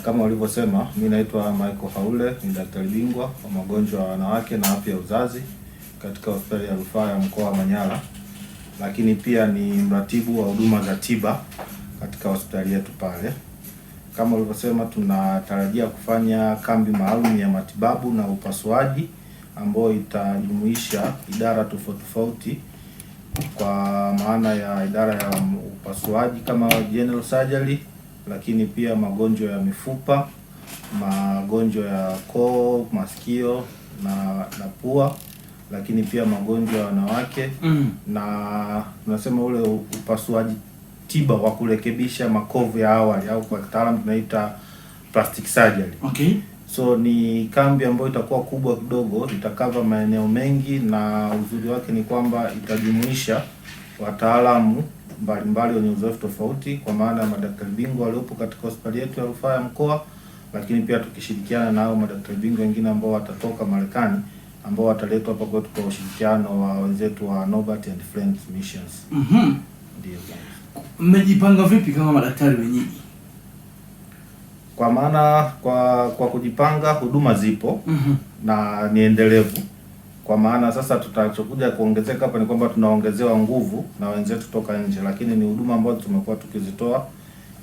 Kama ulivyosema, mimi naitwa Michael Haule, ni daktari bingwa wa magonjwa ya wanawake na afya ya uzazi katika hospitali ya rufaa ya mkoa wa Manyara, lakini pia ni mratibu wa huduma za tiba katika hospitali yetu pale. Kama ulivyosema, tunatarajia kufanya kambi maalum ya matibabu na upasuaji ambayo itajumuisha idara tofauti kwa maana ya idara ya upasuaji kama general surgery, lakini pia magonjwa ya mifupa, magonjwa ya koo, masikio na pua, lakini pia magonjwa ya wanawake na tunasema ule upasuaji tiba wa kurekebisha makovu ya awali au kwa kitaalamu tunaita plastic surgery. Okay. So ni kambi ambayo itakuwa kubwa kidogo, itakava maeneo mengi, na uzuri wake ni kwamba itajumuisha wataalamu mbalimbali wenye uzoefu tofauti kwa maana ya madaktari bingwa waliopo katika hospitali yetu ya rufaa ya mkoa, lakini pia tukishirikiana na hao madaktari bingwa wengine ambao watatoka Marekani ambao wataletwa hapa kwetu kwa ushirikiano wa wenzetu wa Norbert and Friends Missions. Ndio. Mmejipanga vipi kama madaktari wenyeji? Kwa maana kwa kujipanga, huduma zipo na ni endelevu. Kwa maana sasa tutachokuja kuongezeka hapa ni kwamba tunaongezewa nguvu na wenzetu toka nje, lakini ni huduma ambazo tumekuwa tukizitoa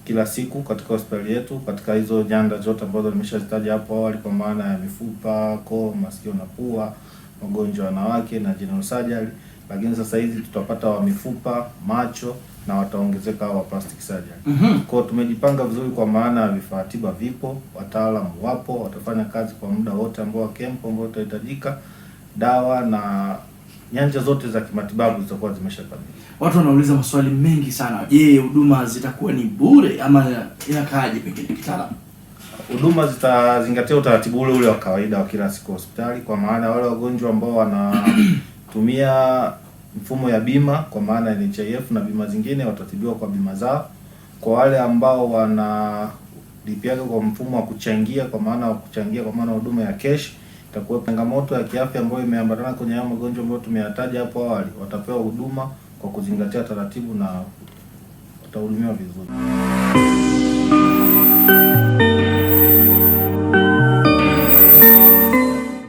kila siku katika hospitali yetu katika hizo nyanda zote ambazo nimeshazitaja hapo awali, kwa maana ya mifupa, koo, masikio na pua, magonjwa ya wanawake na general surgery. Lakini sasa hizi tutapata wa mifupa, macho na wataongezeka wa plastic surgery. Kwa tumejipanga vizuri kwa maana vifaa tiba vipo, wataalamu wapo, watafanya kazi kwa muda wote ambao camp ambao utahitajika, dawa na nyanja zote za kimatibabu zitakuwa zimeshakamilika. Watu wanauliza maswali mengi sana. Je, huduma zitakuwa ni bure ama inakaaje pekee kitaalamu? Huduma zitazingatia utaratibu ule wa kawaida wa kila siku hospitali, kwa maana wale wagonjwa ambao wanatumia mfumo ya bima kwa maana NHIF na bima zingine watatibiwa kwa bima zao. Kwa wale ambao wanalipia kwa mfumo wa kuchangia kwa maana huduma ya cash, itakuwa changamoto ya kiafya ambayo imeambatana kwenye haya magonjwa ambayo tumeyataja hapo awali, watapewa huduma kwa kuzingatia taratibu na watahudumiwa vizuri.